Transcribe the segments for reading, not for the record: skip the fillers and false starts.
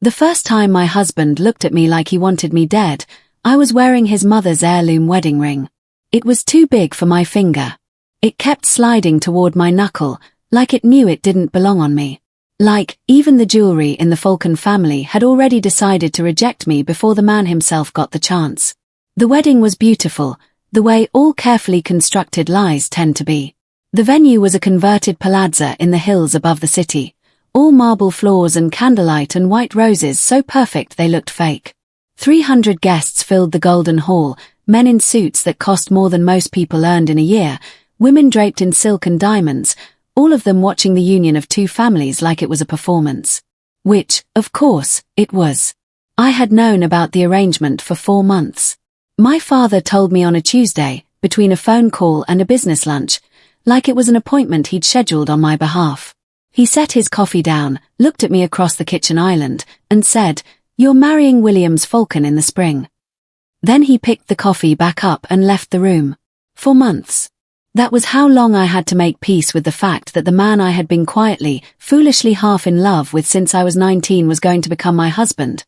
The first time my husband looked at me like he wanted me dead, I was wearing his mother's heirloom wedding ring. It was too big for my finger. It kept sliding toward my knuckle, like it knew it didn't belong on me. Like, even the jewelry in the Falcon family had already decided to reject me before the man himself got the chance. The wedding was beautiful, the way all carefully constructed lies tend to be. The venue was a converted palazzo in the hills above the city, all marble floors and candlelight and white roses so perfect they looked fake. 300 guests filled the Golden Hall, men in suits that cost more than most people earned in a year, women draped in silk and diamonds, all of them watching the union of two families like it was a performance. Which, of course, it was. I had known about the arrangement for 4 months. My father told me on a Tuesday, between a phone call and a business lunch, like it was an appointment he'd scheduled on my behalf. He set his coffee down, looked at me across the kitchen island, and said, "You're marrying Williams Falcon in the spring." Then he picked the coffee back up and left the room. 4 months. That was how long I had to make peace with the fact that the man I had been quietly, foolishly half in love with since I was 19 was going to become my husband.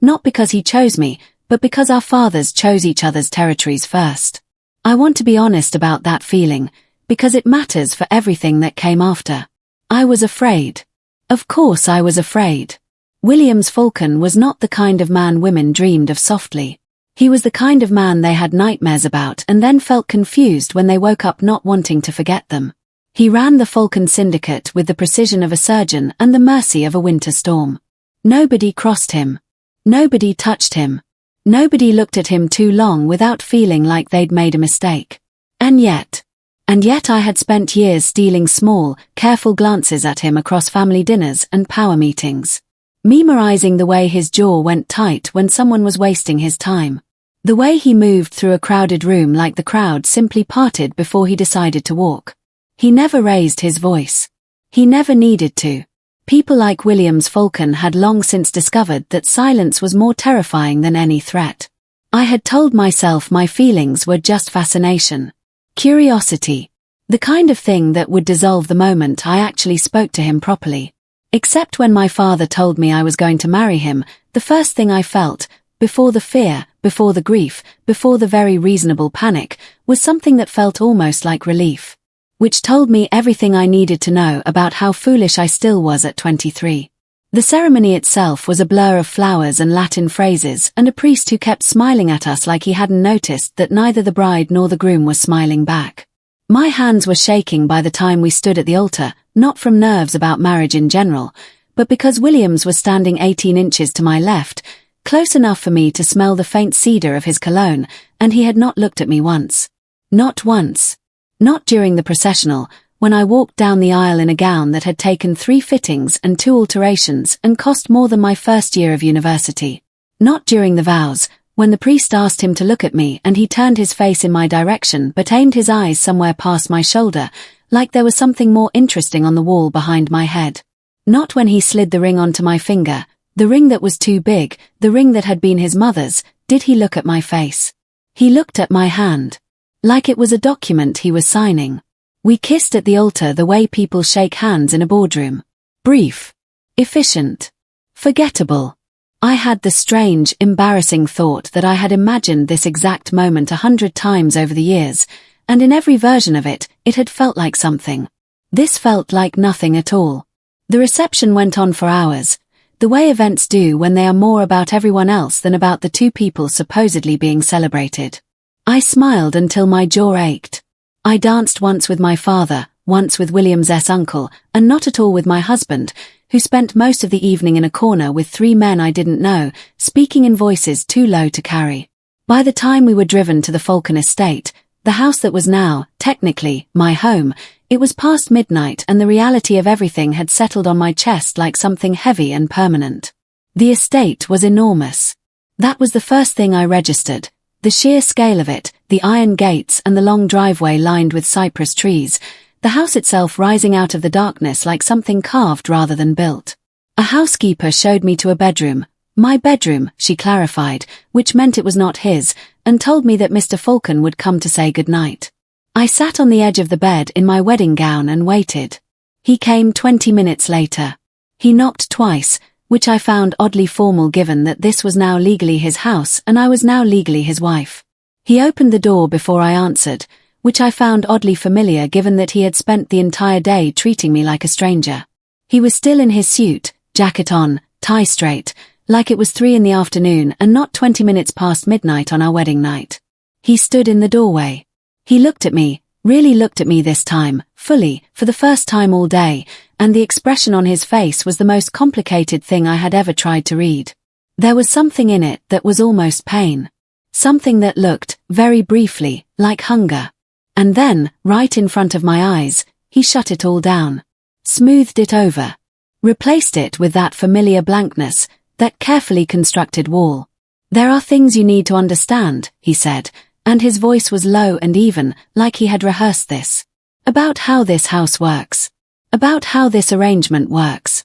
Not because he chose me, but because our fathers chose each other's territories first. I want to be honest about that feeling, because it matters for everything that came after. I was afraid. Of course I was afraid. Williams Falcon was not the kind of man women dreamed of softly. He was the kind of man they had nightmares about and then felt confused when they woke up not wanting to forget them. He ran the Falcon syndicate with the precision of a surgeon and the mercy of a winter storm. Nobody crossed him. Nobody touched him. Nobody looked at him too long without feeling like they'd made a mistake. And yet I had spent years stealing small, careful glances at him across family dinners and power meetings. Memorizing the way his jaw went tight when someone was wasting his time. The way he moved through a crowded room like the crowd simply parted before he decided to walk. He never raised his voice. He never needed to. People like Williams Falcon had long since discovered that silence was more terrifying than any threat. I had told myself my feelings were just fascination. Curiosity. The kind of thing that would dissolve the moment I actually spoke to him properly. Except when my father told me I was going to marry him, the first thing I felt, before the fear, before the grief, before the very reasonable panic, was something that felt almost like relief. Which told me everything I needed to know about how foolish I still was at 23. The ceremony itself was a blur of flowers and Latin phrases and a priest who kept smiling at us like he hadn't noticed that neither the bride nor the groom was smiling back. My hands were shaking by the time we stood at the altar, not from nerves about marriage in general, but because Williams was standing 18 inches to my left, close enough for me to smell the faint cedar of his cologne, and he had not looked at me once. Not once. Not during the processional, when I walked down the aisle in a gown that had taken 3 fittings and 2 alterations and cost more than my first year of university. Not during the vows, when the priest asked him to look at me and he turned his face in my direction but aimed his eyes somewhere past my shoulder, like there was something more interesting on the wall behind my head. Not when he slid the ring onto my finger, the ring that was too big, the ring that had been his mother's, did he look at my face. He looked at my hand. Like it was a document he was signing. We kissed at the altar the way people shake hands in a boardroom. Brief. Efficient. Forgettable. I had the strange, embarrassing thought that I had imagined this exact moment 100 times over the years, and in every version of it, it had felt like something. This felt like nothing at all. The reception went on for hours, the way events do when they are more about everyone else than about the 2 people supposedly being celebrated. I smiled until my jaw ached. I danced once with my father, once with William's uncle, and not at all with my husband, who spent most of the evening in a corner with 3 men I didn't know, speaking in voices too low to carry. By the time we were driven to the Falcon estate, the house that was now, technically, my home, it was past midnight and the reality of everything had settled on my chest like something heavy and permanent. The estate was enormous. That was the first thing I registered. The sheer scale of it, the iron gates and the long driveway lined with cypress trees, the house itself rising out of the darkness like something carved rather than built. A housekeeper showed me to a bedroom. My bedroom, she clarified, which meant it was not his, and told me that Mr. Falcon would come to say goodnight. I sat on the edge of the bed in my wedding gown and waited. He came 20 minutes later. He knocked twice, which I found oddly formal given that this was now legally his house and I was now legally his wife. He opened the door before I answered, which I found oddly familiar given that he had spent the entire day treating me like a stranger. He was still in his suit, jacket on, tie straight, like it was 3 in the afternoon and not 20 minutes past midnight on our wedding night. He stood in the doorway. He looked at me, really looked at me this time, fully, for the first time all day, and the expression on his face was the most complicated thing I had ever tried to read. There was something in it that was almost pain. Something that looked, very briefly, like hunger. And then, right in front of my eyes, he shut it all down. Smoothed it over. Replaced it with that familiar blankness, that carefully constructed wall. There are things you need to understand, he said, and his voice was low and even, like he had rehearsed this. About how this house works. About how this arrangement works.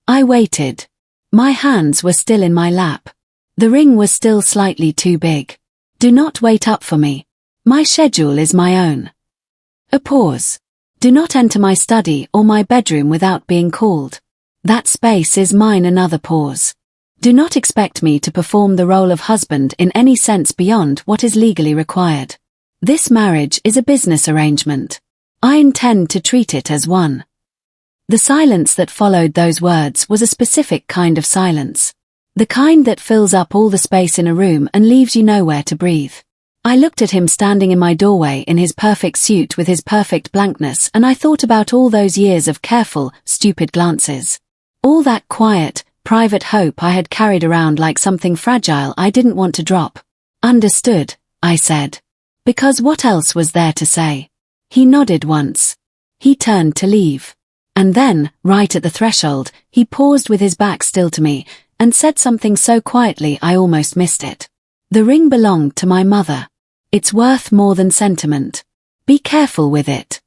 I waited. My hands were still in my lap. The ring was still slightly too big. Do not wait up for me. My schedule is my own. A pause. Do not enter my study or my bedroom without being called. That space is mine. Another pause. Do not expect me to perform the role of husband in any sense beyond what is legally required. This marriage is a business arrangement. I intend to treat it as one. The silence that followed those words was a specific kind of silence. The kind that fills up all the space in a room and leaves you nowhere to breathe. I looked at him standing in my doorway in his perfect suit with his perfect blankness, and I thought about all those years of careful, stupid glances. All that quiet, private hope I had carried around like something fragile I didn't want to drop. Understood, I said. Because what else was there to say? He nodded once. He turned to leave. And then, right at the threshold, he paused with his back still to me, and said something so quietly I almost missed it. The ring belonged to my mother. It's worth more than sentiment. Be careful with it.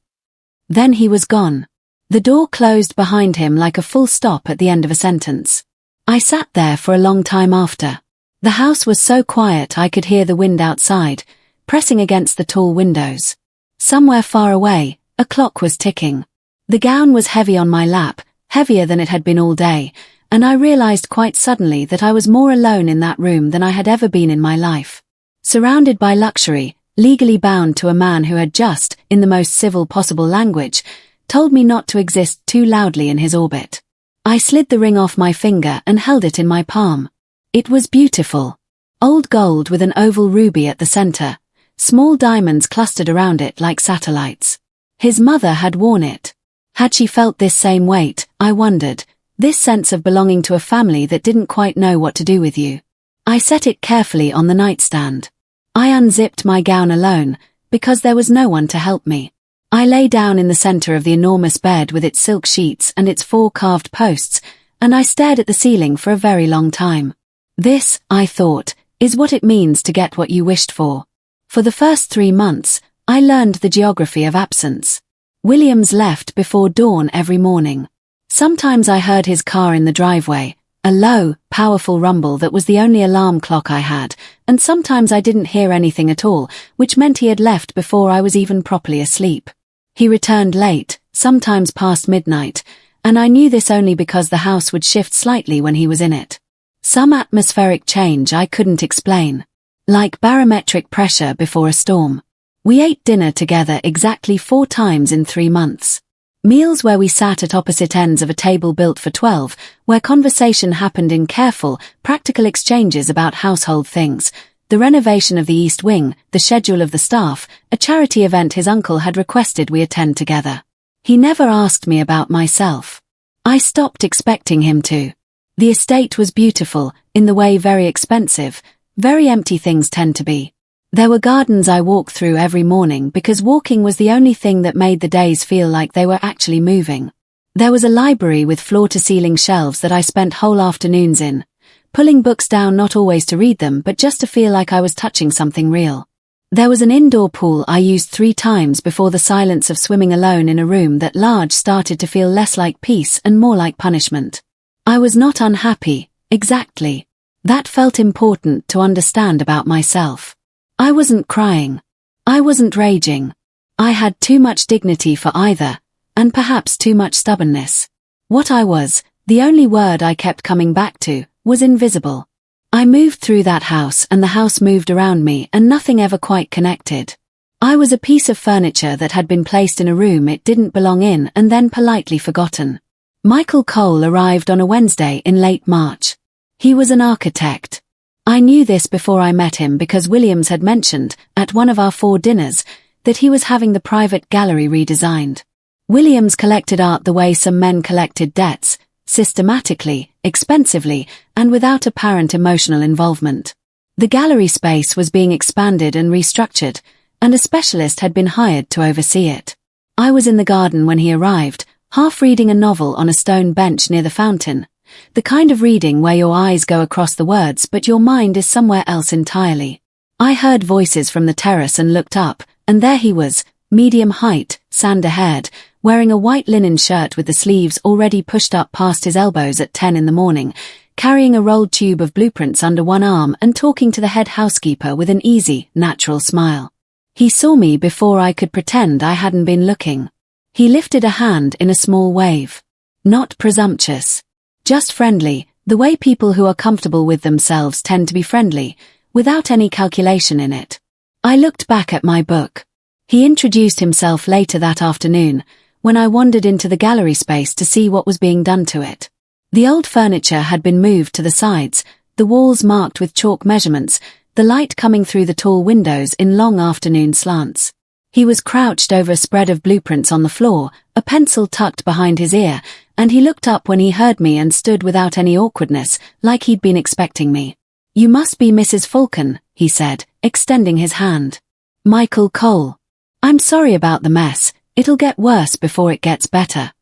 Then he was gone. The door closed behind him like a full stop at the end of a sentence. I sat there for a long time after. The house was so quiet I could hear the wind outside, pressing against the tall windows. Somewhere far away, a clock was ticking. The gown was heavy on my lap, heavier than it had been all day, and I realized quite suddenly that I was more alone in that room than I had ever been in my life. Surrounded by luxury, legally bound to a man who had just, in the most civil possible language, told me not to exist too loudly in his orbit. I slid the ring off my finger and held it in my palm. It was beautiful. Old gold with an oval ruby at the center, small diamonds clustered around it like satellites. His mother had worn it. Had she felt this same weight, I wondered, this sense of belonging to a family that didn't quite know what to do with you? I set it carefully on the nightstand. I unzipped my gown alone, because there was no one to help me. I lay down in the center of the enormous bed with its silk sheets and its 4 carved posts, and I stared at the ceiling for a very long time. This, I thought, is what it means to get what you wished for. For the first 3 months, I learned the geography of absence. Williams left before dawn every morning. Sometimes I heard his car in the driveway, a low, powerful rumble that was the only alarm clock I had, and sometimes I didn't hear anything at all, which meant he had left before I was even properly asleep. He returned late, sometimes past midnight, and I knew this only because the house would shift slightly when he was in it. Some atmospheric change I couldn't explain. Like barometric pressure before a storm. We ate dinner together exactly 4 times in 3 months. Meals where we sat at opposite ends of a table built for 12, where conversation happened in careful, practical exchanges about household things, the renovation of the East Wing, the schedule of the staff, a charity event his uncle had requested we attend together. He never asked me about myself. I stopped expecting him to. The estate was beautiful, in the way very expensive, very empty things tend to be. There were gardens I walked through every morning because walking was the only thing that made the days feel like they were actually moving. There was a library with floor-to-ceiling shelves that I spent whole afternoons in, pulling books down not always to read them but just to feel like I was touching something real. There was an indoor pool I used 3 times before the silence of swimming alone in a room that large started to feel less like peace and more like punishment. I was not unhappy, exactly. That felt important to understand about myself. I wasn't crying. I wasn't raging. I had too much dignity for either, and perhaps too much stubbornness. What I was The only word I kept coming back to was invisible. I moved through that house and the house moved around me and nothing ever quite connected. I was a piece of furniture that had been placed in a room it didn't belong in and then politely forgotten. Michael Cole arrived on a Wednesday in late March. He was an architect. I knew this before I met him because Williams had mentioned, at one of our 4 dinners, that he was having the private gallery redesigned. Williams collected art the way some men collected debts, systematically, expensively, and without apparent emotional involvement. The gallery space was being expanded and restructured, and a specialist had been hired to oversee it. I was in the garden when he arrived, half reading a novel on a stone bench near the fountain, the kind of reading where your eyes go across the words but your mind is somewhere else entirely. I heard voices from the terrace and looked up, and there he was, medium height, sander-haired, wearing a white linen shirt with the sleeves already pushed up past his elbows at 10 in the morning, carrying a rolled tube of blueprints under one arm and talking to the head housekeeper with an easy, natural smile. He saw me before I could pretend I hadn't been looking. He lifted a hand in a small wave. Not presumptuous. Just friendly, the way people who are comfortable with themselves tend to be friendly, without any calculation in it. I looked back at my book. He introduced himself later that afternoon, when I wandered into the gallery space to see what was being done to it. The old furniture had been moved to the sides, the walls marked with chalk measurements, the light coming through the tall windows in long afternoon slants. He was crouched over a spread of blueprints on the floor, a pencil tucked behind his ear, and he looked up when he heard me and stood without any awkwardness, like he'd been expecting me. "You must be Mrs. Falcon," he said, extending his hand. "Michael Cole. I'm sorry about the mess, it'll get worse before it gets better."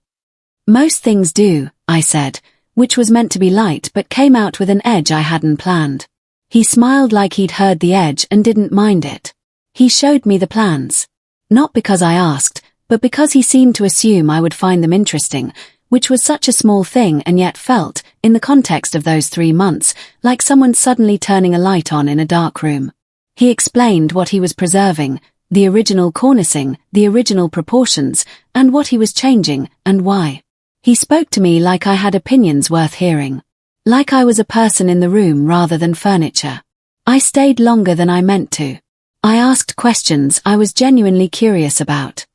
"Most things do," I said, which was meant to be light but came out with an edge I hadn't planned. He smiled like he'd heard the edge and didn't mind it. He showed me the plans. Not because I asked, but because he seemed to assume I would find them interesting, which was such a small thing and yet felt, in the context of those 3 months, like someone suddenly turning a light on in a dark room. He explained what he was preserving, the original cornicing, the original proportions, and what he was changing, and why. He spoke to me like I had opinions worth hearing. Like I was a person in the room rather than furniture. I stayed longer than I meant to. I asked questions I was genuinely curious about.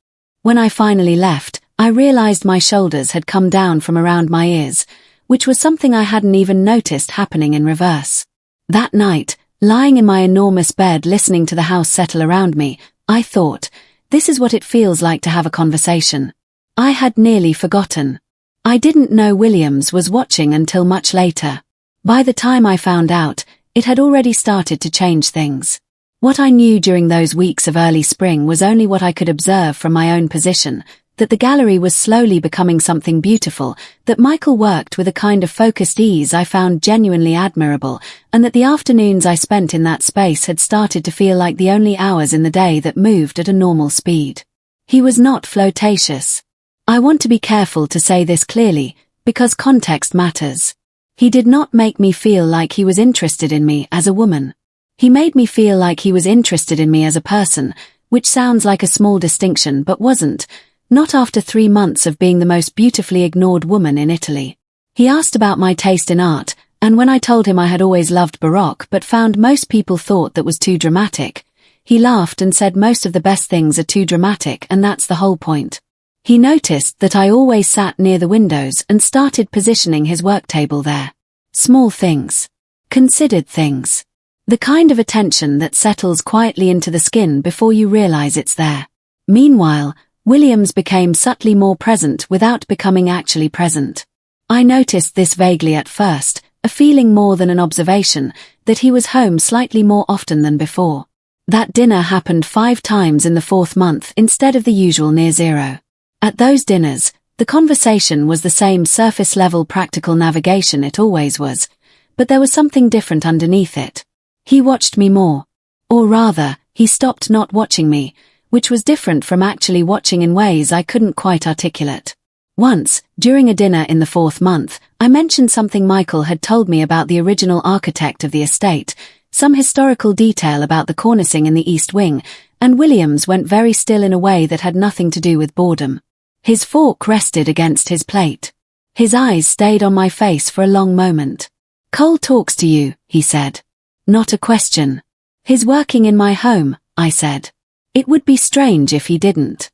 When I finally left, I realized my shoulders had come down from around my ears, which was something I hadn't even noticed happening in reverse. That night, lying in my enormous bed listening to the house settle around me, I thought, this is what it feels like to have a conversation. I had nearly forgotten. I didn't know Williams was watching until much later. By the time I found out, it had already started to change things. What I knew during those weeks of early spring was only what I could observe from my own position, that the gallery was slowly becoming something beautiful, that Michael worked with a kind of focused ease I found genuinely admirable, and that the afternoons I spent in that space had started to feel like the only hours in the day that moved at a normal speed. He was not flirtatious. I want to be careful to say this clearly, because context matters. He did not make me feel like he was interested in me as a woman. He made me feel like he was interested in me as a person, which sounds like a small distinction but wasn't, not after 3 months of being the most beautifully ignored woman in Italy. He asked about my taste in art, and when I told him I had always loved Baroque but found most people thought that was too dramatic, he laughed and said most of the best things are too dramatic and that's the whole point. He noticed that I always sat near the windows and started positioning his work table there. Small things. Considered things. The kind of attention that settles quietly into the skin before you realize it's there. Meanwhile, Williams became subtly more present without becoming actually present. I noticed this vaguely at first, a feeling more than an observation, that he was home slightly more often than before. That dinner happened 5 times in the 4th month instead of the usual near 0. At those dinners, the conversation was the same surface-level practical navigation it always was, but there was something different underneath it. He watched me more. Or rather, he stopped not watching me, which was different from actually watching in ways I couldn't quite articulate. Once, during a dinner in the 4th month, I mentioned something Michael had told me about the original architect of the estate, some historical detail about the cornicing in the East Wing, and Williams went very still in a way that had nothing to do with boredom. His fork rested against his plate. His eyes stayed on my face for a long moment. "Cole talks to you," he said. "Not a question." "He's working in my home," I said. "It would be strange if he didn't."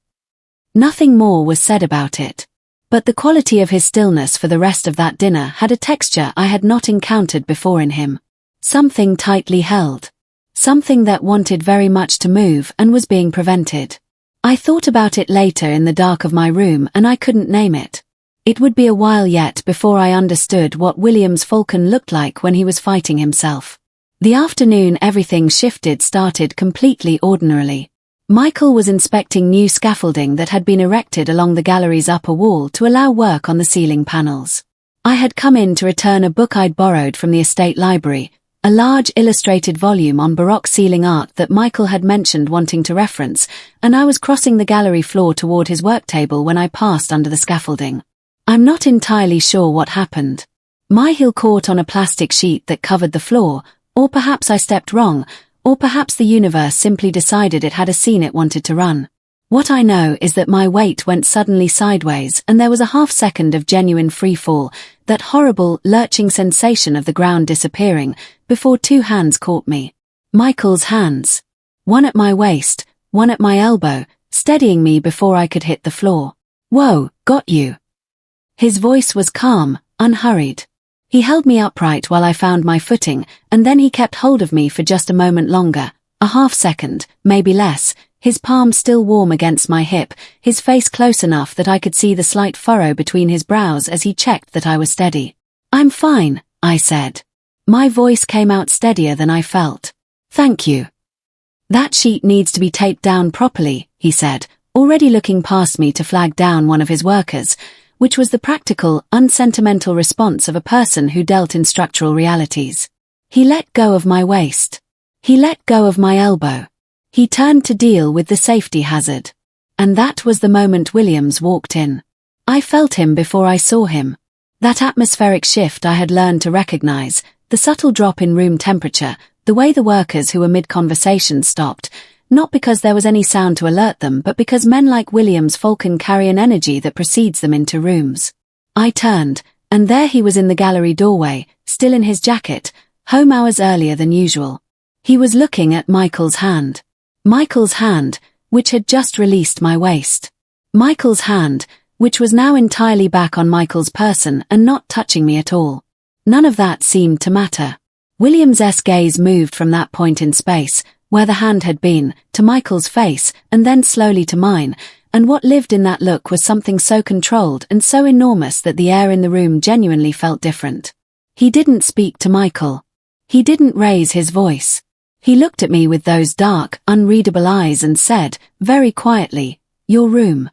Nothing more was said about it. But the quality of his stillness for the rest of that dinner had a texture I had not encountered before in him. Something tightly held. Something that wanted very much to move and was being prevented. I thought about it later in the dark of my room and I couldn't name it. It would be a while yet before I understood what Williams Falcon looked like when he was fighting himself. The afternoon everything started completely ordinarily. Michael was inspecting new scaffolding that had been erected along the gallery's upper wall to allow work on the ceiling panels. I had come in to return a book I'd borrowed from the estate library, a large illustrated volume on Baroque ceiling art that Michael had mentioned wanting to reference, and I was crossing the gallery floor toward his work table when I passed under the scaffolding. I'm not entirely sure what happened. My heel caught on a plastic sheet that covered the floor, or perhaps I stepped wrong, or perhaps the universe simply decided it had a scene it wanted to run. What I know is that my weight went suddenly sideways and there was a half-second of genuine free fall, that horrible, lurching sensation of the ground disappearing, before two hands caught me. Michael's hands. One at my waist, one at my elbow, steadying me before I could hit the floor. "Whoa, got you." His voice was calm, unhurried. He held me upright while I found my footing, and then he kept hold of me for just a moment longer, a half-second, maybe less, his palm still warm against my hip, his face close enough that I could see the slight furrow between his brows as he checked that I was steady. "I'm fine," I said. My voice came out steadier than I felt. "Thank you." "That sheet needs to be taped down properly," he said, already looking past me to flag down one of his workers, which was the practical, unsentimental response of a person who dealt in structural realities. He let go of my waist. He let go of my elbow. He turned to deal with the safety hazard. And that was the moment Williams walked in. I felt him before I saw him. That atmospheric shift I had learned to recognize, the subtle drop in room temperature, the way the workers who were mid-conversation stopped, not because there was any sound to alert them but because men like Williams Falcon carry an energy that precedes them into rooms. I turned, and there he was in the gallery doorway, still in his jacket, home hours earlier than usual. He was looking at Michael's hand. Michael's hand, which had just released my waist. Michael's hand, which was now entirely back on Michael's person and not touching me at all. None of that seemed to matter. William's gaze moved from that point in space, where the hand had been, to Michael's face, and then slowly to mine, and what lived in that look was something so controlled and so enormous that the air in the room genuinely felt different. He didn't speak to Michael. He didn't raise his voice. He looked at me with those dark, unreadable eyes and said, very quietly, "Your room."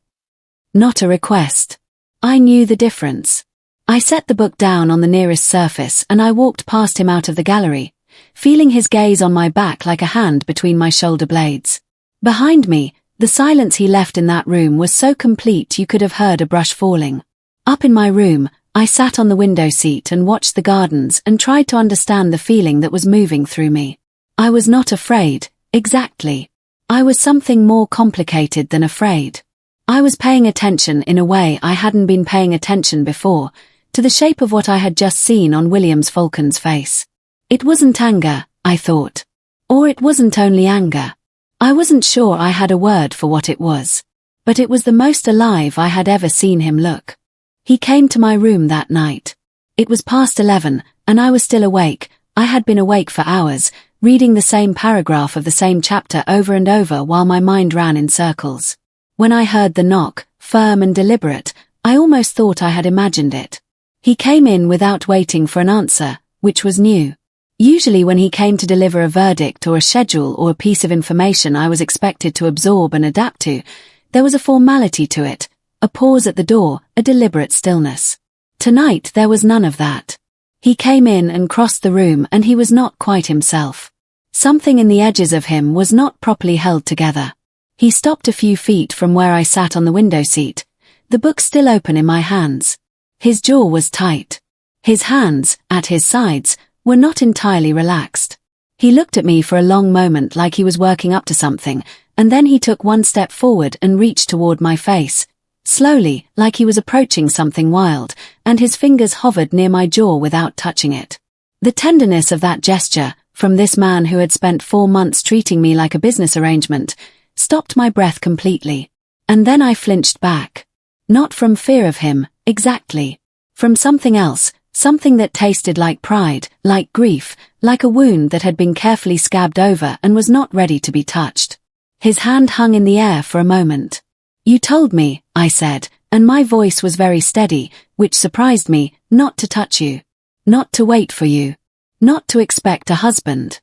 Not a request. I knew the difference. I set the book down on the nearest surface and I walked past him out of the gallery, feeling his gaze on my back like a hand between my shoulder blades. Behind me, the silence he left in that room was so complete you could have heard a brush falling. Up in my room, I sat on the window seat and watched the gardens and tried to understand the feeling that was moving through me. I was not afraid, exactly. I was something more complicated than afraid. I was paying attention in a way I hadn't been paying attention before, to the shape of what I had just seen on Williams Falcon's face. It wasn't anger, I thought. Or it wasn't only anger. I wasn't sure I had a word for what it was. But it was the most alive I had ever seen him look. He came to my room that night. It was past 11, and I was still awake. I had been awake for hours, reading the same paragraph of the same chapter over and over while my mind ran in circles. When I heard the knock, firm and deliberate, I almost thought I had imagined it. He came in without waiting for an answer, which was new. Usually when he came to deliver a verdict or a schedule or a piece of information I was expected to absorb and adapt to, there was a formality to it, a pause at the door, a deliberate stillness. Tonight there was none of that. He came in and crossed the room and he was not quite himself. Something in the edges of him was not properly held together. He stopped a few feet from where I sat on the window seat, the book still open in my hands. His jaw was tight. His hands, at his sides, were not entirely relaxed. He looked at me for a long moment like he was working up to something, and then he took one step forward and reached toward my face, slowly, like he was approaching something wild, and his fingers hovered near my jaw without touching it. The tenderness of that gesture, from this man who had spent 4 months treating me like a business arrangement, stopped my breath completely. And then I flinched back. Not from fear of him, exactly. From something else, something that tasted like pride, like grief, like a wound that had been carefully scabbed over and was not ready to be touched. His hand hung in the air for a moment. "You told me," I said, and my voice was very steady, which surprised me, "not to touch you. Not to wait for you. Not to expect a husband."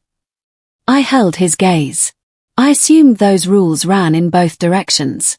I held his gaze. I assumed those rules ran in both directions.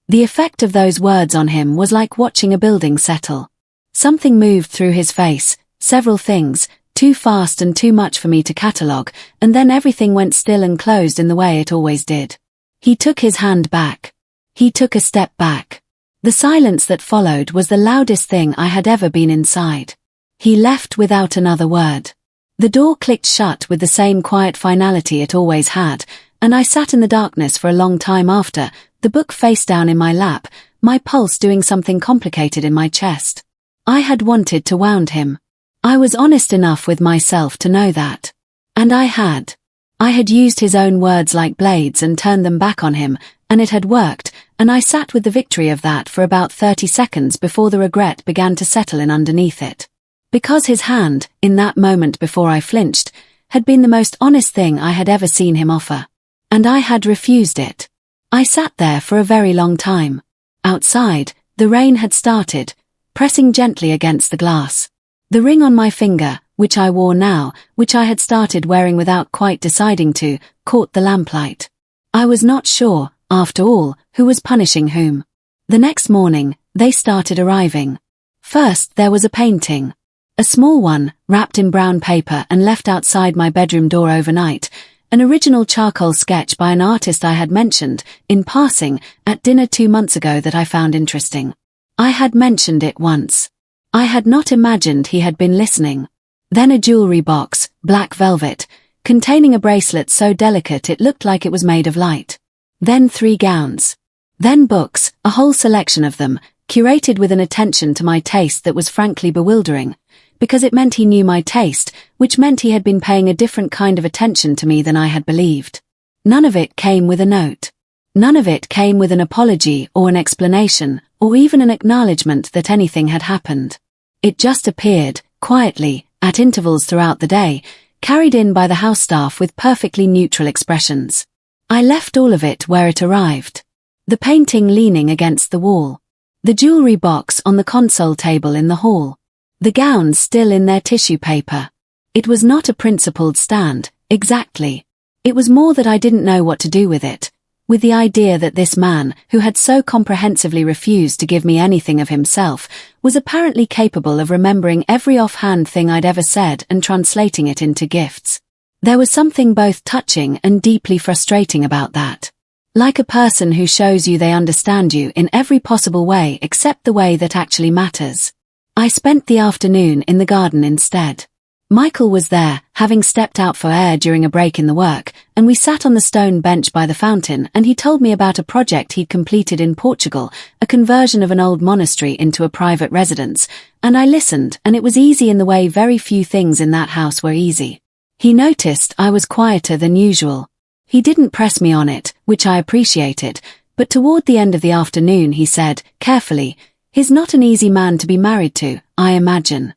The effect of those words on him was like watching a building settle. Something moved through his face, several things, too fast and too much for me to catalogue, and then everything went still and closed in the way it always did. He took his hand back. He took a step back. The silence that followed was the loudest thing I had ever been inside. He left without another word. The door clicked shut with the same quiet finality it always had, and I sat in the darkness for a long time after, the book face down in my lap, my pulse doing something complicated in my chest. I had wanted to wound him. I was honest enough with myself to know that. And I had. I had used his own words like blades and turned them back on him, and it had worked, and I sat with the victory of that for about 30 seconds before the regret began to settle in underneath it. Because his hand, in that moment before I flinched, had been the most honest thing I had ever seen him offer. And I had refused it. I sat there for a very long time. Outside, the rain had started, pressing gently against the glass. The ring on my finger, which I wore now, which I had started wearing without quite deciding to, caught the lamplight. I was not sure, after all, who was punishing whom. The next morning, they started arriving. First there was a painting. A small one, wrapped in brown paper and left outside my bedroom door overnight, an original charcoal sketch by an artist I had mentioned, in passing, at dinner 2 months ago that I found interesting. I had mentioned it once. I had not imagined he had been listening. Then a jewelry box, black velvet, containing a bracelet so delicate it looked like it was made of light. Then 3 gowns. Then books, a whole selection of them, curated with an attention to my taste that was frankly bewildering, because it meant he knew my taste, which meant he had been paying a different kind of attention to me than I had believed. None of it came with a note. None of it came with an apology or an explanation, or even an acknowledgement that anything had happened. It just appeared, quietly, at intervals throughout the day, carried in by the house staff with perfectly neutral expressions. I left all of it where it arrived. The painting leaning against the wall. The jewelry box on the console table in the hall. The gowns still in their tissue paper. It was not a principled stand, exactly. It was more that I didn't know what to do with it, with the idea that this man, who had so comprehensively refused to give me anything of himself, was apparently capable of remembering every offhand thing I'd ever said and translating it into gifts. There was something both touching and deeply frustrating about that. Like a person who shows you they understand you in every possible way except the way that actually matters. I spent the afternoon in the garden instead. Michael was there, having stepped out for air during a break in the work, and we sat on the stone bench by the fountain and he told me about a project he'd completed in Portugal, a conversion of an old monastery into a private residence, and I listened, and it was easy in the way very few things in that house were easy. He noticed I was quieter than usual. He didn't press me on it, which I appreciated, but toward the end of the afternoon he said, carefully, "He's not an easy man to be married to, I imagine."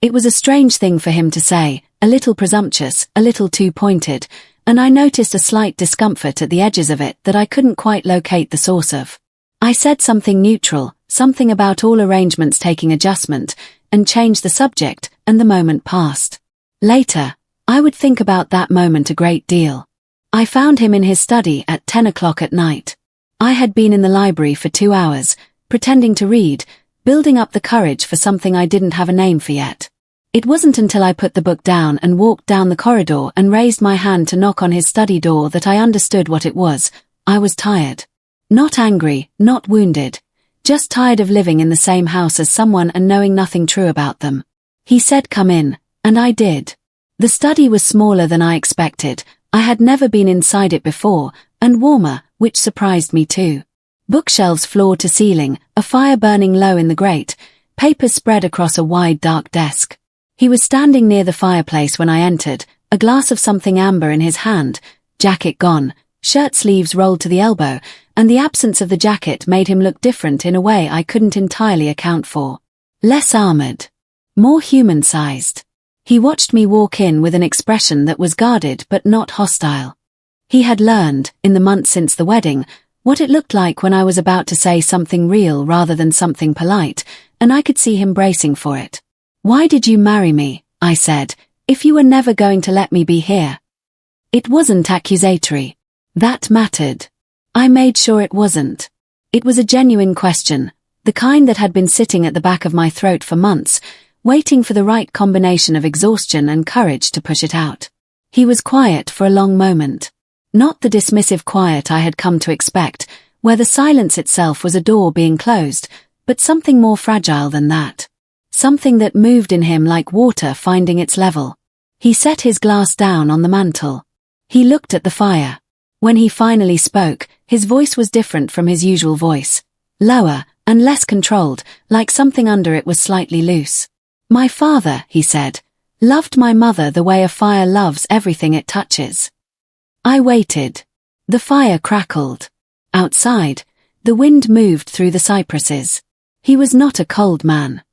It was a strange thing for him to say, a little presumptuous, a little too pointed, and I noticed a slight discomfort at the edges of it that I couldn't quite locate the source of. I said something neutral, something about all arrangements taking adjustment, and changed the subject, and the moment passed. Later, I would think about that moment a great deal. I found him in his study at 10 o'clock at night. I had been in the library for 2 hours, pretending to read, building up the courage for something I didn't have a name for yet. It wasn't until I put the book down and walked down the corridor and raised my hand to knock on his study door that I understood what it was. I was tired. Not angry, not wounded. Just tired of living in the same house as someone and knowing nothing true about them. He said come in, and I did. The study was smaller than I expected. I had never been inside it before, and warmer, which surprised me too. Bookshelves floor to ceiling, a fire burning low in the grate, papers spread across a wide dark desk. He was standing near the fireplace when I entered, a glass of something amber in his hand, jacket gone, shirt sleeves rolled to the elbow, and the absence of the jacket made him look different in a way I couldn't entirely account for. Less armored. More human-sized. He watched me walk in with an expression that was guarded but not hostile. He had learned, in the months since the wedding, what it looked like when I was about to say something real rather than something polite, and I could see him bracing for it. "Why did you marry me?" I said, "if you were never going to let me be here?" It wasn't accusatory. That mattered. I made sure it wasn't. It was a genuine question, the kind that had been sitting at the back of my throat for months, waiting for the right combination of exhaustion and courage to push it out. He was quiet for a long moment. Not the dismissive quiet I had come to expect, where the silence itself was a door being closed, but something more fragile than that. Something that moved in him like water finding its level. He set his glass down on the mantel. He looked at the fire. When he finally spoke, his voice was different from his usual voice. Lower, and less controlled, like something under it was slightly loose. "My father," he said, "loved my mother the way a fire loves everything it touches." I waited. The fire crackled. Outside, the wind moved through the cypresses. He was not a cold man.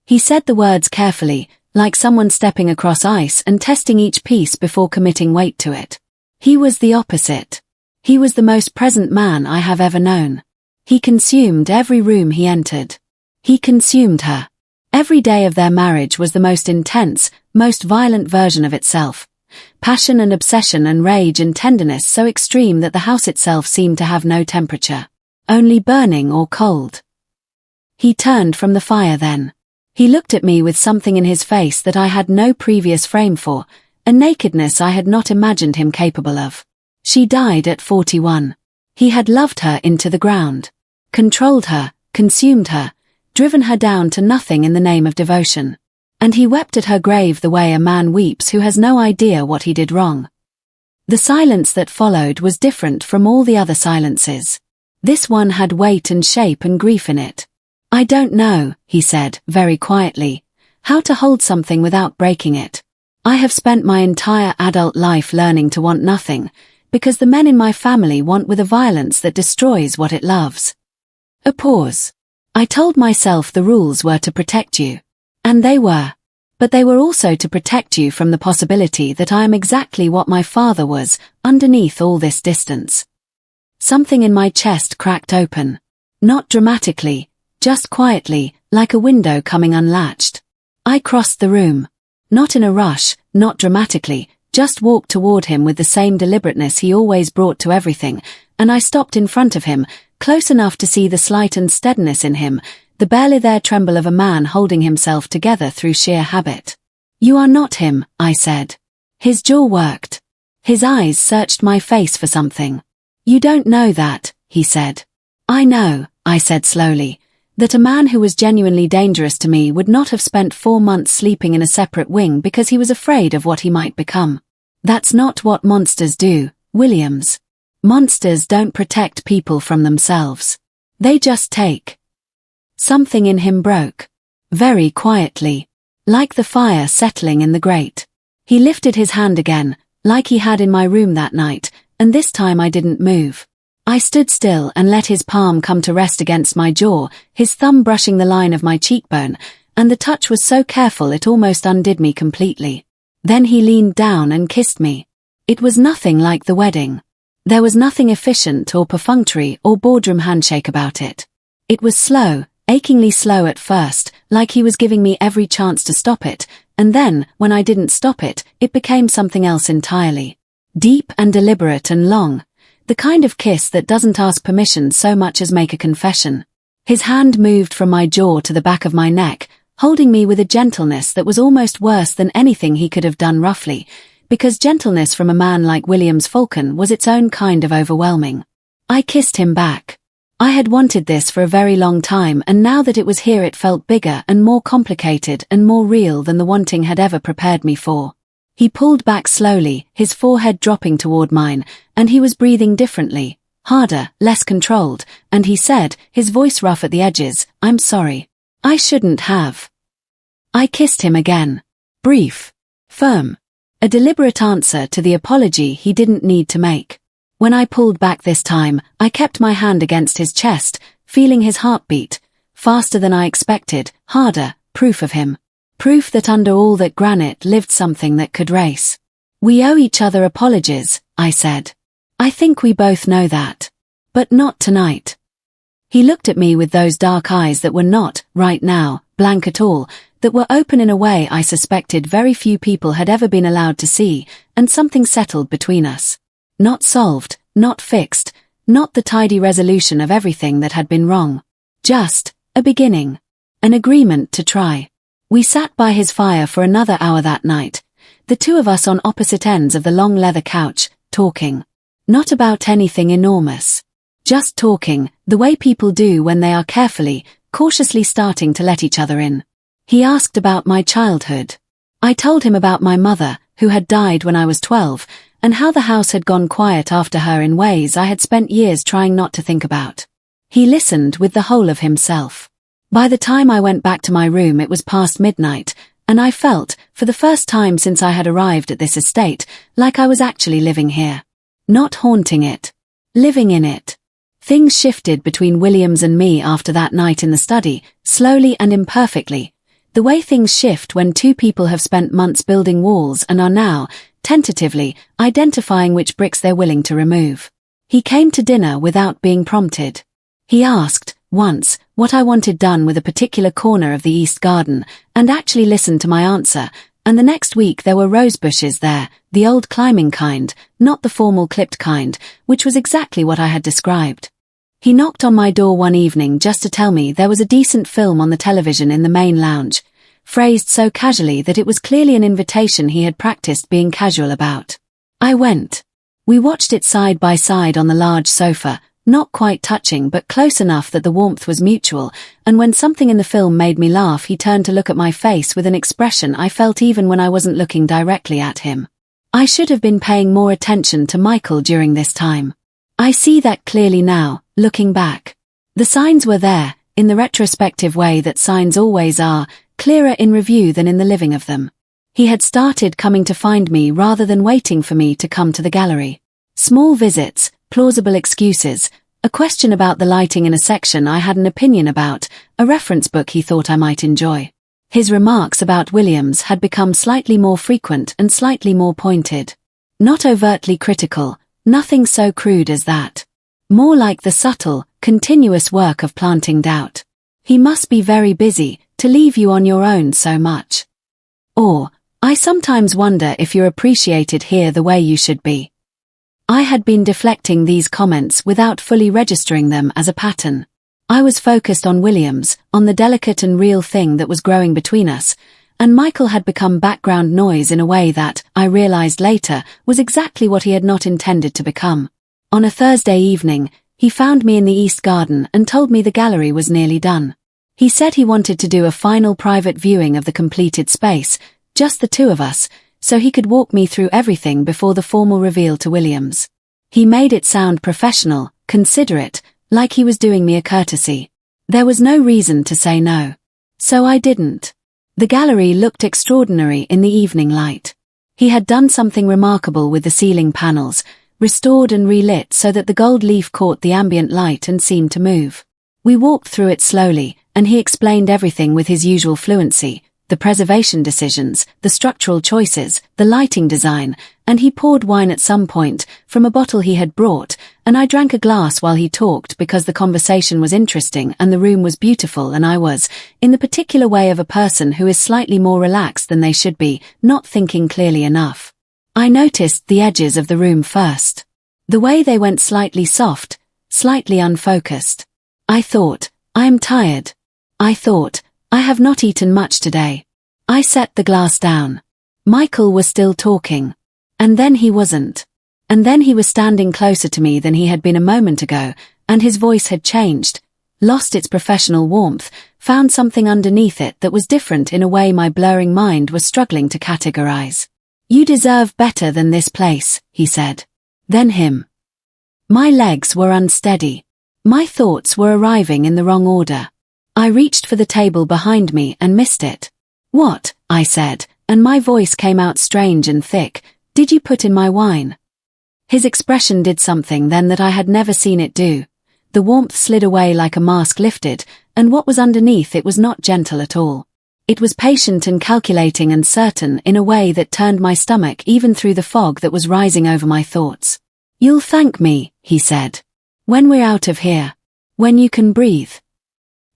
He said the words carefully, like someone stepping across ice and testing each piece before committing weight to it. He was the opposite. He was the most present man I have ever known. He consumed every room he entered. He consumed her. Every day of their marriage was the most intense, most violent version of itself. Passion and obsession and rage and tenderness so extreme that the house itself seemed to have no temperature. Only burning or cold. He turned from the fire then. He looked at me with something in his face that I had no previous frame for, a nakedness I had not imagined him capable of. She died at 41. He had loved her into the ground. Controlled her, consumed her, driven her down to nothing in the name of devotion. And he wept at her grave the way a man weeps who has no idea what he did wrong. The silence that followed was different from all the other silences. This one had weight and shape and grief in it. "I don't know," he said, very quietly, "how to hold something without breaking it. I have spent my entire adult life learning to want nothing, because the men in my family want with a violence that destroys what it loves." A pause. I told myself the rules were to protect you. And they were. But they were also to protect you from the possibility that I am exactly what my father was, underneath all this distance. Something in my chest cracked open. Not dramatically, just quietly, like a window coming unlatched. I crossed the room. Not in a rush, not dramatically, just walked toward him with the same deliberateness he always brought to everything, and I stopped in front of him, close enough to see the slight unsteadiness in him, the barely there tremble of a man holding himself together through sheer habit. "You are not him," I said. His jaw worked. His eyes searched my face for something. "You don't know that," he said. "I know," I said slowly, "that a man who was genuinely dangerous to me would not have spent 4 months sleeping in a separate wing because he was afraid of what he might become. That's not what monsters do, Williams. Monsters don't protect people from themselves. They just take." Something in him broke. Very quietly. Like the fire settling in the grate. He lifted his hand again, like he had in my room that night, and this time I didn't move. I stood still and let his palm come to rest against my jaw, his thumb brushing the line of my cheekbone, and the touch was so careful it almost undid me completely. Then he leaned down and kissed me. It was nothing like the wedding. There was nothing efficient or perfunctory or boardroom handshake about it. It was slow, achingly slow at first, like he was giving me every chance to stop it, and then, when I didn't stop it, it became something else entirely. Deep and deliberate and long. The kind of kiss that doesn't ask permission so much as make a confession. His hand moved from my jaw to the back of my neck, holding me with a gentleness that was almost worse than anything he could have done roughly, because gentleness from a man like Williams Falcon was its own kind of overwhelming. I kissed him back. I had wanted this for a very long time, and now that it was here it felt bigger and more complicated and more real than the wanting had ever prepared me for. He pulled back slowly, his forehead dropping toward mine, and he was breathing differently, harder, less controlled, and he said, his voice rough at the edges, "I'm sorry. I shouldn't have." I kissed him again. Brief. Firm. A deliberate answer to the apology he didn't need to make. When I pulled back this time, I kept my hand against his chest, feeling his heartbeat, faster than I expected, harder, proof of him. Proof that under all that granite lived something that could race. "We owe each other apologies," I said. "I think we both know that. But not tonight." He looked at me with those dark eyes that were not, right now, blank at all, that were open in a way I suspected very few people had ever been allowed to see, and something settled between us. Not solved, not fixed, not the tidy resolution of everything that had been wrong. Just a beginning. An agreement to try. We sat by his fire for another hour that night, the two of us on opposite ends of the long leather couch, talking. Not about anything enormous. Just talking, the way people do when they are carefully, cautiously starting to let each other in. He asked about my childhood. I told him about my mother, who had died when I was 12, and how the house had gone quiet after her in ways I had spent years trying not to think about. He listened with the whole of himself. By the time I went back to my room it was past midnight, and I felt, for the first time since I had arrived at this estate, like I was actually living here. Not haunting it. Living in it. Things shifted between Williams and me after that night in the study, slowly and imperfectly. The way things shift when two people have spent months building walls and are now, tentatively, identifying which bricks they're willing to remove. He came to dinner without being prompted. He asked, once, what I wanted done with a particular corner of the East Garden, and actually listened to my answer, and the next week there were rose bushes there, the old climbing kind, not the formal clipped kind, which was exactly what I had described. He knocked on my door one evening just to tell me there was a decent film on the television in the main lounge, phrased so casually that it was clearly an invitation he had practiced being casual about. I went. We watched it side by side on the large sofa, not quite touching but close enough that the warmth was mutual, and when something in the film made me laugh he turned to look at my face with an expression I felt even when I wasn't looking directly at him. I should have been paying more attention to Michael during this time. I see that clearly now, looking back. The signs were there, in the retrospective way that signs always are, clearer in review than in the living of them. He had started coming to find me rather than waiting for me to come to the gallery. Small visits, plausible excuses, a question about the lighting in a section I had an opinion about, a reference book he thought I might enjoy. His remarks about Williams had become slightly more frequent and slightly more pointed. Not overtly critical, nothing so crude as that. More like the subtle, continuous work of planting doubt. He must be very busy, to leave you on your own so much. Or, I sometimes wonder if you're appreciated here the way you should be. I had been deflecting these comments without fully registering them as a pattern. I was focused on Williams, on the delicate and real thing that was growing between us, and Michael had become background noise in a way that, I realized later, was exactly what he had not intended to become. On a Thursday evening, he found me in the East Garden and told me the gallery was nearly done. He said he wanted to do a final private viewing of the completed space, just the two of us, so he could walk me through everything before the formal reveal to Williams. He made it sound professional, considerate, like he was doing me a courtesy. There was no reason to say no. So I didn't. The gallery looked extraordinary in the evening light. He had done something remarkable with the ceiling panels, restored and relit so that the gold leaf caught the ambient light and seemed to move. We walked through it slowly, and he explained everything with his usual fluency, the preservation decisions, the structural choices, the lighting design, and he poured wine at some point, from a bottle he had brought, and I drank a glass while he talked because the conversation was interesting and the room was beautiful and I was, in the particular way of a person who is slightly more relaxed than they should be, not thinking clearly enough. I noticed the edges of the room first. The way they went slightly soft, slightly unfocused. I thought, I am tired. I thought, I have not eaten much today. I set the glass down. Michael was still talking. And then he wasn't. And then he was standing closer to me than he had been a moment ago, and his voice had changed, lost its professional warmth, found something underneath it that was different in a way my blurring mind was struggling to categorize. You deserve better than this place, he said. Then him. My legs were unsteady. My thoughts were arriving in the wrong order. I reached for the table behind me and missed it. "What?" I said, and my voice came out strange and thick. "Did you put in my wine?" His expression did something then that I had never seen it do. The warmth slid away like a mask lifted, and what was underneath it was not gentle at all. It was patient and calculating and certain in a way that turned my stomach even through the fog that was rising over my thoughts. "You'll thank me," he said. "When we're out of here. When you can breathe."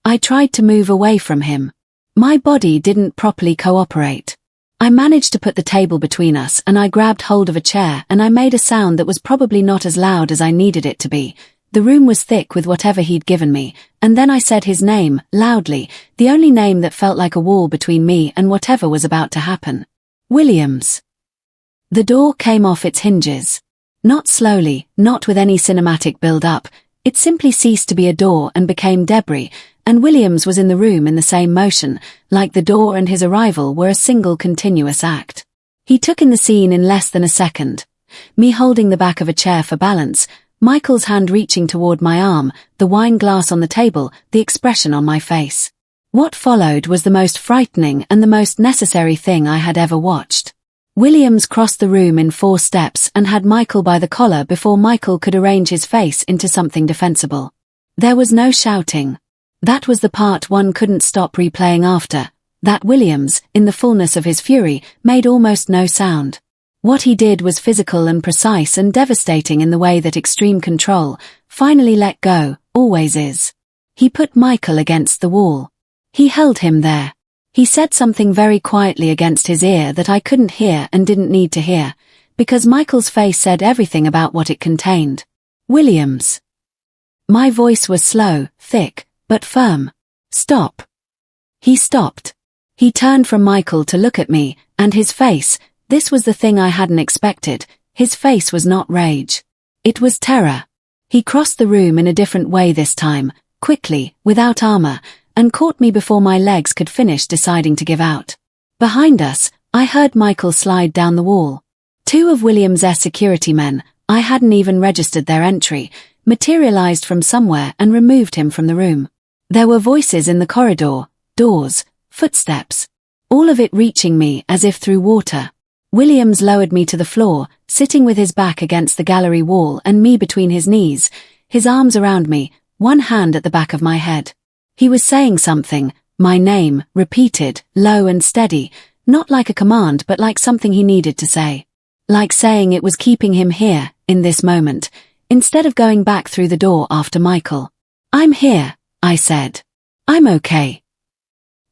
I tried to move away from him. My body didn't properly cooperate. I managed to put the table between us and I grabbed hold of a chair and I made a sound that was probably not as loud as I needed it to be. The room was thick with whatever he'd given me, and then I said his name, loudly, the only name that felt like a wall between me and whatever was about to happen. "Williams." The door came off its hinges. Not slowly, not with any cinematic build-up, it simply ceased to be a door and became debris, and Williams was in the room in the same motion, like the door and his arrival were a single continuous act. He took in the scene in less than a second. Me holding the back of a chair for balance, Michael's hand reaching toward my arm, the wine glass on the table, the expression on my face. What followed was the most frightening and the most necessary thing I had ever watched. Williams crossed the room in 4 steps and had Michael by the collar before Michael could arrange his face into something defensible. There was no shouting. That was the part one couldn't stop replaying after, that Williams, in the fullness of his fury, made almost no sound. What he did was physical and precise and devastating in the way that extreme control, finally let go, always is. He put Michael against the wall. He held him there. He said something very quietly against his ear that I couldn't hear and didn't need to hear, because Michael's face said everything about what it contained. "Williams." My voice was slow, thick, but firm. "Stop." He stopped. He turned from Michael to look at me, and his face, this was the thing I hadn't expected, his face was not rage. It was terror. He crossed the room in a different way this time, quickly, without armor, and caught me before my legs could finish deciding to give out. Behind us, I heard Michael slide down the wall. 2 of Williams' security men, I hadn't even registered their entry, materialized from somewhere and removed him from the room. There were voices in the corridor, doors, footsteps, all of it reaching me as if through water. Williams lowered me to the floor, sitting with his back against the gallery wall and me between his knees, his arms around me, one hand at the back of my head. He was saying something, my name, repeated, low and steady, not like a command but like something he needed to say. Like saying it was keeping him here, in this moment, instead of going back through the door after Michael. "I'm here," I said. "I'm okay."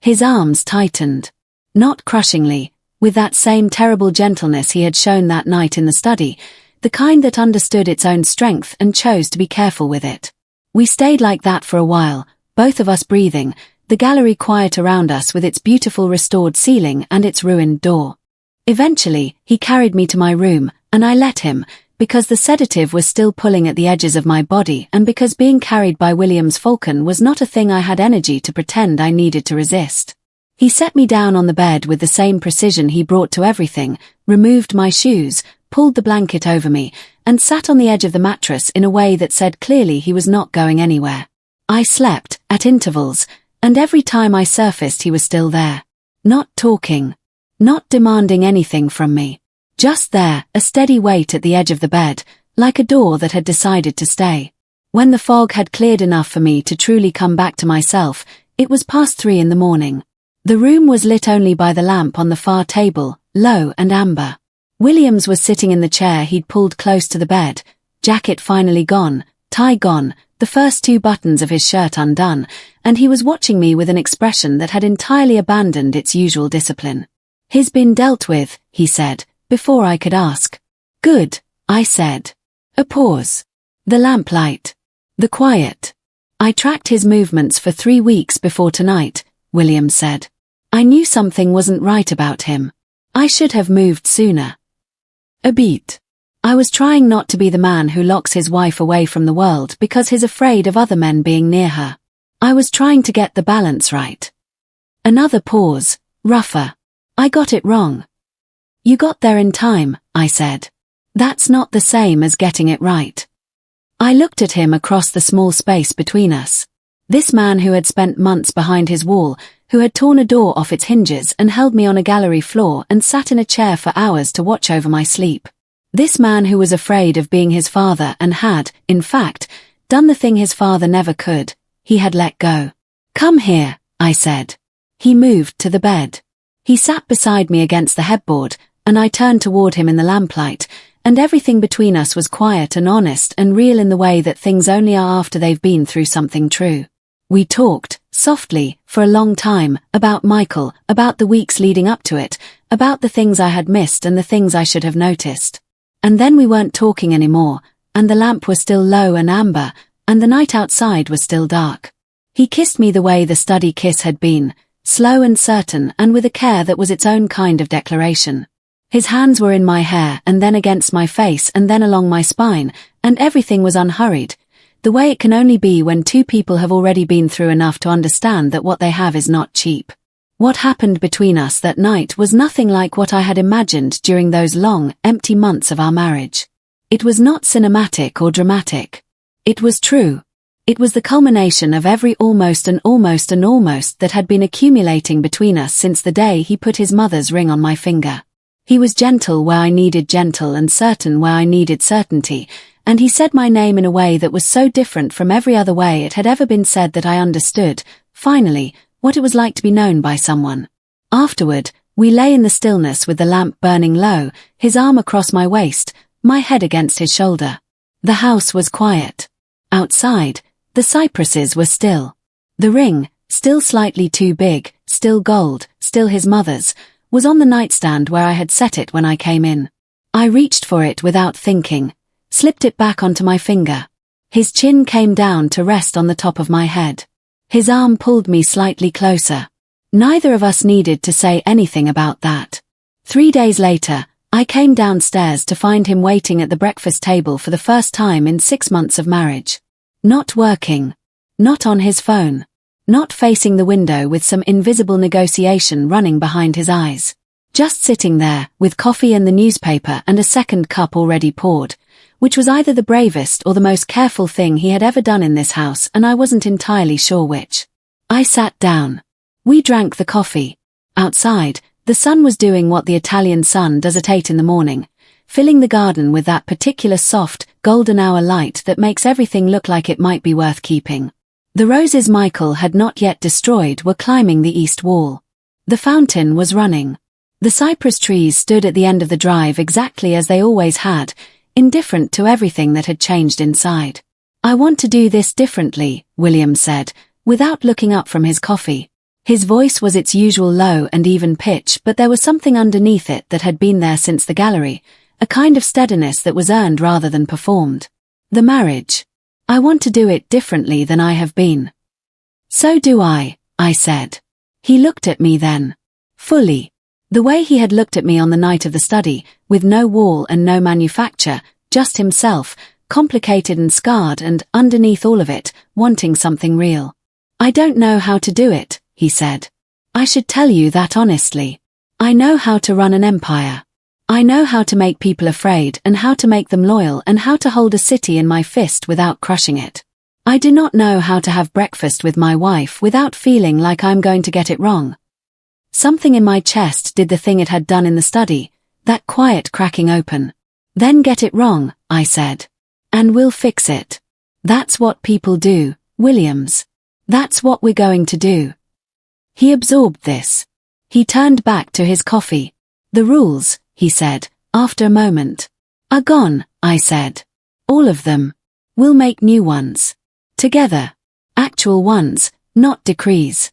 His arms tightened. Not crushingly, with that same terrible gentleness he had shown that night in the study, the kind that understood its own strength and chose to be careful with it. We stayed like that for a while, both of us breathing, the gallery quiet around us with its beautiful restored ceiling and its ruined door. Eventually, he carried me to my room, and I let him, because the sedative was still pulling at the edges of my body and because being carried by Williams Falcon was not a thing I had energy to pretend I needed to resist. He set me down on the bed with the same precision he brought to everything, removed my shoes, pulled the blanket over me, and sat on the edge of the mattress in a way that said clearly he was not going anywhere. I slept, at intervals, and every time I surfaced he was still there. Not talking. Not demanding anything from me. Just there, a steady weight at the edge of the bed, like a door that had decided to stay. When the fog had cleared enough for me to truly come back to myself, it was past 3 in the morning. The room was lit only by the lamp on the far table, low and amber. Williams was sitting in the chair he'd pulled close to the bed, jacket finally gone, tie gone, the first 2 buttons of his shirt undone, and he was watching me with an expression that had entirely abandoned its usual discipline. "He's been dealt with," he said, before I could ask. "Good," I said. A pause. The lamplight. The quiet. "I tracked his movements for 3 weeks before tonight," Williams said. "I knew something wasn't right about him. I should have moved sooner." A beat. I was trying not to be the man who locks his wife away from the world because he's afraid of other men being near her. I was trying to get the balance right. Another pause, rougher. "I got it wrong." "You got there in time," I said. "That's not the same as getting it right." I looked at him across the small space between us. This man who had spent months behind his wall, who had torn a door off its hinges and held me on a gallery floor and sat in a chair for hours to watch over my sleep. This man who was afraid of being his father and had, in fact, done the thing his father never could. He had let go. "Come here," I said. He moved to the bed. He sat beside me against the headboard, and I turned toward him in the lamplight, and everything between us was quiet and honest and real in the way that things only are after they've been through something true. We talked, softly, for a long time, about Michael, about the weeks leading up to it, about the things I had missed and the things I should have noticed. And then we weren't talking anymore, and the lamp was still low and amber, and the night outside was still dark. He kissed me the way the study kiss had been, slow and certain and with a care that was its own kind of declaration. His hands were in my hair and then against my face and then along my spine, and everything was unhurried, the way it can only be when two people have already been through enough to understand that what they have is not cheap. What happened between us that night was nothing like what I had imagined during those long, empty months of our marriage. It was not cinematic or dramatic. It was true. It was the culmination of every almost that had been accumulating between us since the day he put his mother's ring on my finger. He was gentle where I needed gentle and certain where I needed certainty, and he said my name in a way that was so different from every other way it had ever been said that I understood, finally, what it was like to be known by someone. Afterward, we lay in the stillness with the lamp burning low, his arm across my waist, my head against his shoulder. The house was quiet. Outside, the cypresses were still. The ring, still slightly too big, still gold, still his mother's, was on the nightstand where I had set it when I came in. I reached for it without thinking, slipped it back onto my finger. His chin came down to rest on the top of my head. His arm pulled me slightly closer. Neither of us needed to say anything about that. 3 days later, I came downstairs to find him waiting at the breakfast table for the first time in 6 months of marriage. Not working. Not on his phone. Not facing the window with some invisible negotiation running behind his eyes. Just sitting there, with coffee and the newspaper and a second cup already poured, which was either the bravest or the most careful thing he had ever done in this house, and I wasn't entirely sure which. I sat down. We drank the coffee. Outside, the sun was doing what the Italian sun does at 8 in the morning, filling the garden with that particular soft, golden hour light that makes everything look like it might be worth keeping. The roses Michael had not yet destroyed were climbing the east wall. The fountain was running. The cypress trees stood at the end of the drive exactly as they always had, indifferent to everything that had changed inside. "I want to do this differently," Williams said, without looking up from his coffee. His voice was its usual low and even pitch, but there was something underneath it that had been there since the gallery, a kind of steadiness that was earned rather than performed. "The marriage. I want to do it differently than I have been." "So do I said. He looked at me then. Fully. The way he had looked at me on the night of the study, with no wall and no manufacture, just himself, complicated and scarred and, underneath all of it, wanting something real. "I don't know how to do it," he said. "I should tell you that honestly. I know how to run an empire. I know how to make people afraid and how to make them loyal and how to hold a city in my fist without crushing it. I do not know how to have breakfast with my wife without feeling like I'm going to get it wrong." Something in my chest did the thing it had done in the study, that quiet cracking open. "Then get it wrong," I said. "And we'll fix it. That's what people do, Williams. That's what we're going to do." He absorbed this. He turned back to his coffee. "The rules," he said, after a moment. "Are gone," I said. "All of them. We'll make new ones. Together. Actual ones, not decrees."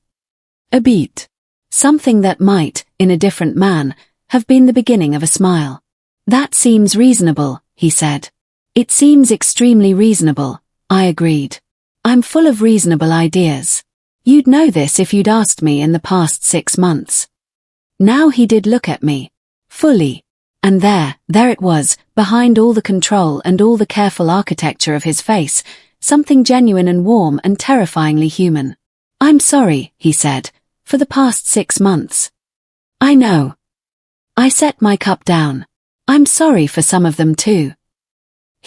A beat. Something that might, in a different man, have been the beginning of a smile. "That seems reasonable," he said. "It seems extremely reasonable," I agreed. "I'm full of reasonable ideas. You'd know this if you'd asked me in the past 6 months." Now he did look at me. Fully. And there it was, behind all the control and all the careful architecture of his face, something genuine and warm and terrifyingly human. "I'm sorry," he said, "for the past 6 months. I know." I set my cup down. "I'm sorry for some of them too."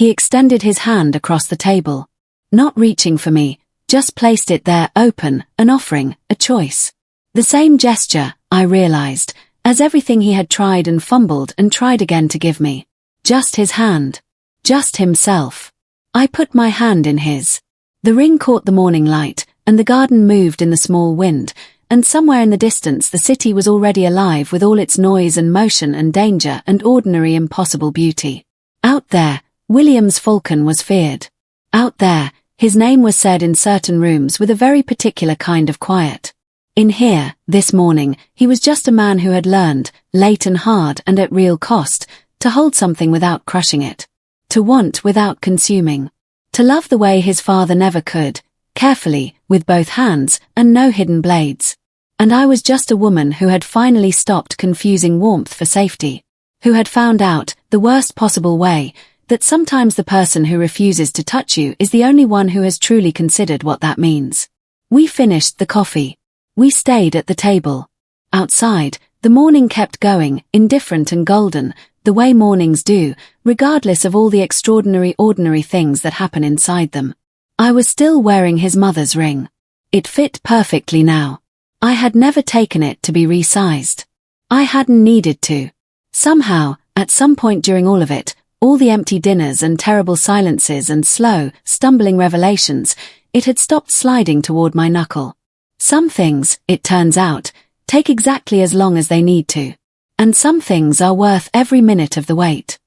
He extended his hand across the table. Not reaching for me, just placed it there open, an offering, a choice. The same gesture, I realized, as everything he had tried and fumbled and tried again to give me. Just his hand. Just himself. I put my hand in his. The ring caught the morning light, and the garden moved in the small wind, and somewhere in the distance the city was already alive with all its noise and motion and danger and ordinary impossible beauty. Out there, Williams Falcon was feared. Out there, his name was said in certain rooms with a very particular kind of quiet. In here, this morning, he was just a man who had learned, late and hard and at real cost, to hold something without crushing it. To want without consuming. To love the way his father never could, carefully, with both hands, and no hidden blades. And I was just a woman who had finally stopped confusing warmth for safety. Who had found out, the worst possible way, that sometimes the person who refuses to touch you is the only one who has truly considered what that means. We finished the coffee. We stayed at the table. Outside, the morning kept going, indifferent and golden, the way mornings do, regardless of all the extraordinary ordinary things that happen inside them. I was still wearing his mother's ring. It fit perfectly now. I had never taken it to be resized. I hadn't needed to. Somehow, at some point during all of it, all the empty dinners and terrible silences and slow, stumbling revelations, it had stopped sliding toward my knuckle. Some things, it turns out, take exactly as long as they need to. And some things are worth every minute of the wait.